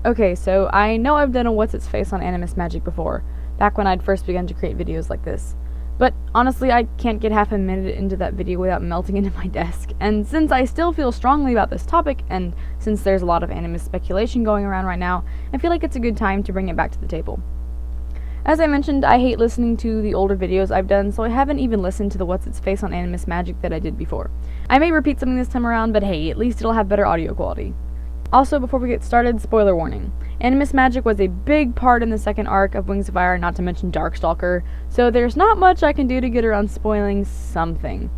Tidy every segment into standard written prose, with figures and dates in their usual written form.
Okay, so I know I've done a What's Its Face on Animus Magic before, back when I'd first begun to create videos like this. But honestly, I can't get half a minute into that video without melting into my desk, and since I still feel strongly about this topic, and since there's a lot of Animus speculation going around right now, I feel like it's a good time to bring it back to the table. As I mentioned, I hate listening to the older videos I've done, so I haven't even listened to the What's Its Face on Animus Magic that I did before. I may repeat something this time around, but hey, at least it'll have better audio quality. Also, before we get started, spoiler warning. Animus Magic was a big part in the second arc of Wings of Fire, not to mention Darkstalker, so there's not much I can do to get around spoiling something.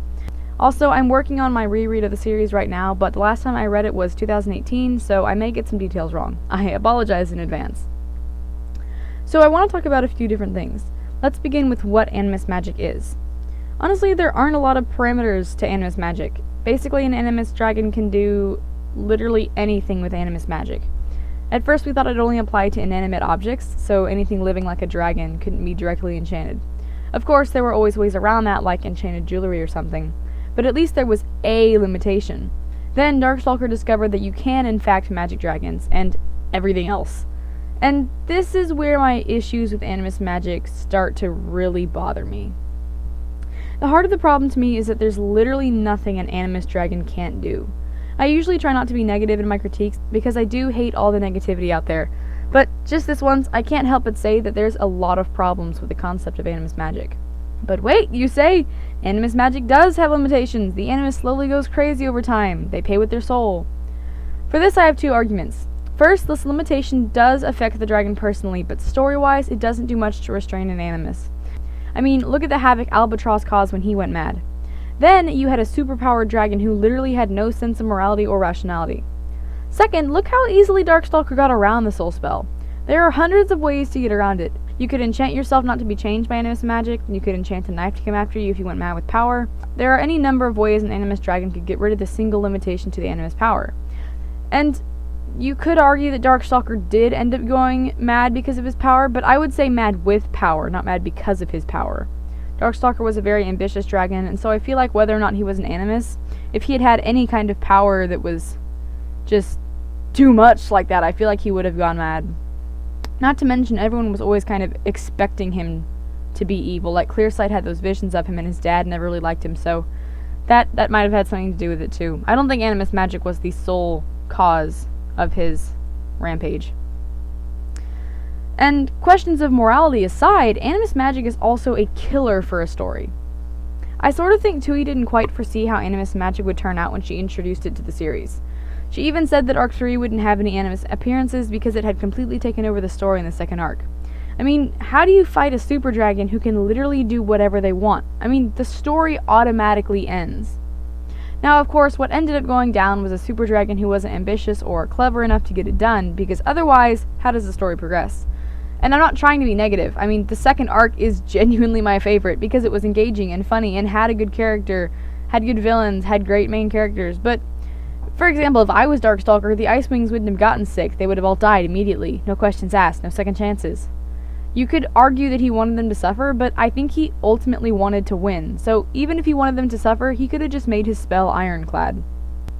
Also, I'm working on my reread of the series right now, but the last time I read it was 2018, so I may get some details wrong. I apologize in advance. So I want to talk about a few different things. Let's begin with what Animus Magic is. Honestly, there aren't a lot of parameters to Animus Magic. Basically, an Animus dragon can do literally anything with Animus Magic. At first we thought it only applied to inanimate objects, so anything living like a dragon couldn't be directly enchanted. Of course, there were always ways around that, like enchanted jewelry or something, but at least there was a limitation. Then Darkstalker discovered that you can in fact magic dragons, and everything else. And this is where my issues with Animus Magic start to really bother me. The heart of the problem to me is that there's literally nothing an Animus dragon can't do. I usually try not to be negative in my critiques because I do hate all the negativity out there, but just this once, I can't help but say that there's a lot of problems with the concept of Animus Magic. But wait, you say, Animus Magic does have limitations. The Animus slowly goes crazy over time. They pay with their soul. For this I have two arguments. First, this limitation does affect the dragon personally, but story-wise, it doesn't do much to restrain an Animus. I mean, look at the havoc Albatross caused when he went mad. Then, you had a superpowered dragon who literally had no sense of morality or rationality. Second, look how easily Darkstalker got around the soul spell. There are hundreds of ways to get around it. You could enchant yourself not to be changed by Animus Magic, you could enchant a knife to come after you if you went mad with power. There are any number of ways an Animus dragon could get rid of the single limitation to the Animus power. And you could argue that Darkstalker did end up going mad because of his power, but I would say mad with power, not mad because of his power. Darkstalker was a very ambitious dragon, and so I feel like whether or not he was an Animus, if he had had any kind of power that was just too much like that, I feel like he would have gone mad. Not to mention, everyone was always kind of expecting him to be evil. Like, Clearsight had those visions of him, and his dad never really liked him, so that might have had something to do with it too. I don't think Animus Magic was the sole cause of his rampage. And questions of morality aside, Animus Magic is also a killer for a story. I sort of think Tui didn't quite foresee how Animus Magic would turn out when she introduced it to the series. She even said that Arc 3 wouldn't have any Animus appearances because it had completely taken over the story in the second arc. I mean, how do you fight a super dragon who can literally do whatever they want? I mean, the story automatically ends. Now, of course, what ended up going down was a super dragon who wasn't ambitious or clever enough to get it done, because otherwise, how does the story progress? And I'm not trying to be negative. I mean, the second arc is genuinely my favorite because it was engaging and funny and had a good character, had good villains, had great main characters. But, for example, if I was Darkstalker, the Ice Wings wouldn't have gotten sick. They would have all died immediately. No questions asked, no second chances. You could argue that he wanted them to suffer, but I think he ultimately wanted to win. So even if he wanted them to suffer, he could have just made his spell ironclad.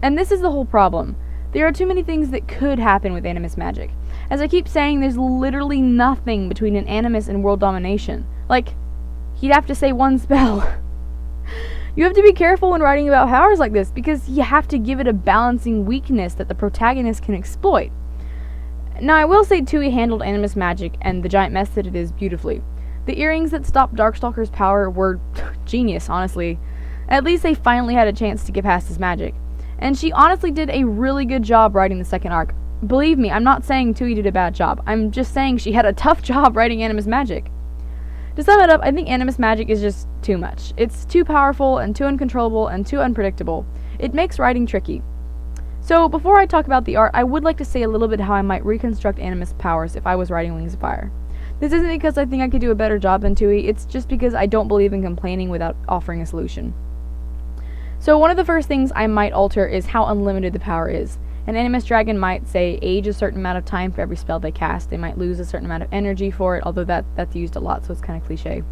And this is the whole problem. There are too many things that could happen with Animus Magic. As I keep saying, there's literally nothing between an Animus and world domination. Like, he'd have to say one spell. You have to be careful when writing about powers like this, because you have to give it a balancing weakness that the protagonist can exploit. Now, I will say Tui handled Animus Magic and the giant mess that it is beautifully. The earrings that stopped Darkstalker's power were genius, honestly. At least they finally had a chance to get past his magic. And she honestly did a really good job writing the second arc. Believe me, I'm not saying Tui did a bad job. I'm just saying she had a tough job writing Animus Magic. To sum it up, I think Animus Magic is just too much. It's too powerful and too uncontrollable and too unpredictable. It makes writing tricky. So, before I talk about the art, I would like to say a little bit how I might reconstruct Animus powers if I was writing Wings of Fire. This isn't because I think I could do a better job than Tui, it's just because I don't believe in complaining without offering a solution. So one of the first things I might alter is how unlimited the power is. An Animus dragon might, say, age a certain amount of time for every spell they cast. They might lose a certain amount of energy for it, although that's used a lot, so it's kind of cliche.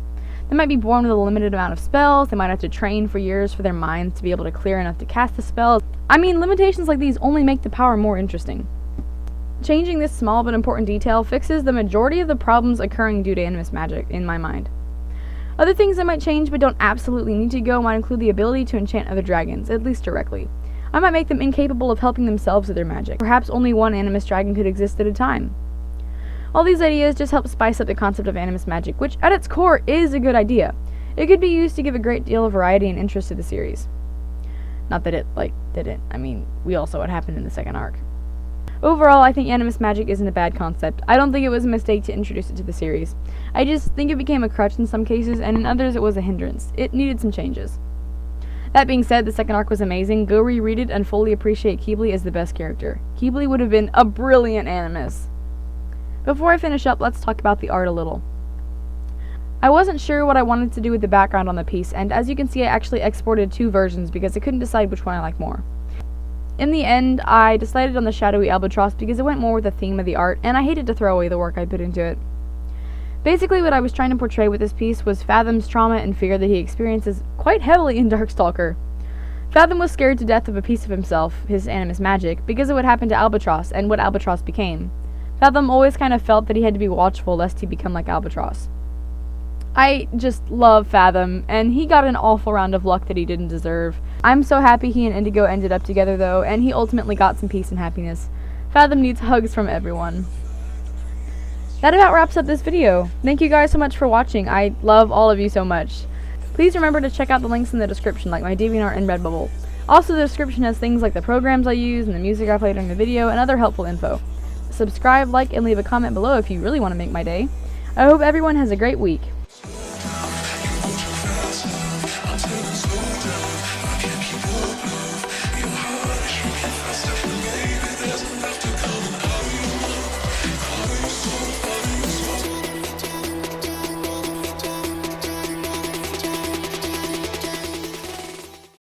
They might be born with a limited amount of spells. They might have to train for years for their minds to be able to clear enough to cast the spells. I mean, limitations like these only make the power more interesting. changing this small but important detail fixes the majority of the problems occurring due to Animus Magic, in my mind. Other things that might change but don't absolutely need to go might include the ability to enchant other dragons, at least directly. I might make them incapable of helping themselves with their magic. Perhaps only one Animus dragon could exist at a time. All these ideas just help spice up the concept of Animus Magic, which at its core is a good idea. It could be used to give a great deal of variety and interest to the series. Not that it, didn't. I mean, we all saw what happened in the second arc. Overall, I think Animus Magic isn't a bad concept. I don't think it was a mistake to introduce it to the series. I just think it became a crutch in some cases, and in others it was a hindrance. It needed some changes. That being said, the second arc was amazing. Go reread it and fully appreciate Keebly as the best character. Keebly would have been a brilliant Animus. Before I finish up, let's talk about the art a little. I wasn't sure what I wanted to do with the background on the piece, and as you can see I actually exported 2 versions because I couldn't decide which one I liked more. In the end, I decided on the shadowy albatross because it went more with the theme of the art, and I hated to throw away the work I put into it. Basically, what I was trying to portray with this piece was Fathom's trauma and fear that he experiences quite heavily in Darkstalker. Fathom was scared to death of a piece of himself, his Animus Magic, because of what happened to Albatross and what Albatross became. Fathom always kind of felt that he had to be watchful lest he become like Albatross. I just love Fathom, and he got an awful round of luck that he didn't deserve. I'm so happy he and Indigo ended up together though, and he ultimately got some peace and happiness. Fathom needs hugs from everyone. That about wraps up this video. Thank you guys so much for watching. I love all of you so much. Please remember to check out the links in the description, like my DeviantArt and Redbubble. Also, the description has things like the programs I use and the music I played during the video and other helpful info. Subscribe, like, and leave a comment below if you really want to make my day. I hope everyone has a great week.